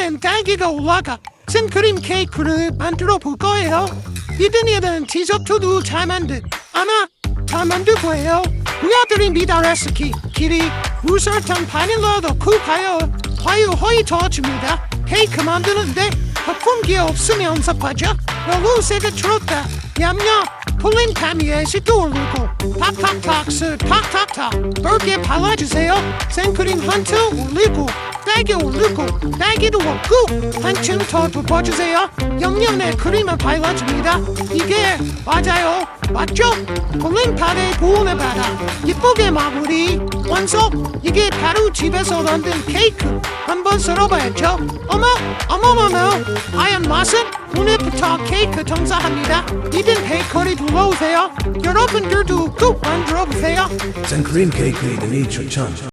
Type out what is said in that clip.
이번엔 딸기가 올라가 생크림 케이크를 만들어 볼 거예요. 이든이든 디저트도 잘 만들 거예요. 보여드립니다. 레시피 길이 물, 설탕, 바닐라 넣고 과일 허이 저어줍니다. 케이크 만드는데 거품기 없으면 섭하죠. 너무 세게 틀었다. 냠냠 풀린 판 위에 식도 올리고 탁탁탁 쓱 탁탁탁 넓게 발라주세요. 생크림 한 통 올리고 딸기 올리고 딸기도 넣고 한층 더 덮어주세요. 영양의 크림을 발라줍니다. 이게 맞아요. 맞죠? 풀린 판에 고온을 받아 예쁘게 마무리 완성. 이게 바로 집에서 만든 케이크. 한번 썰어봐야죠. 어머머머 하얀 맛은 오늘부터 케이크 정사합니다. 이든 베이커리 들러오세요. 여러분들도 꼭 만들어보세요. 생크림 케이크 이든이 추천.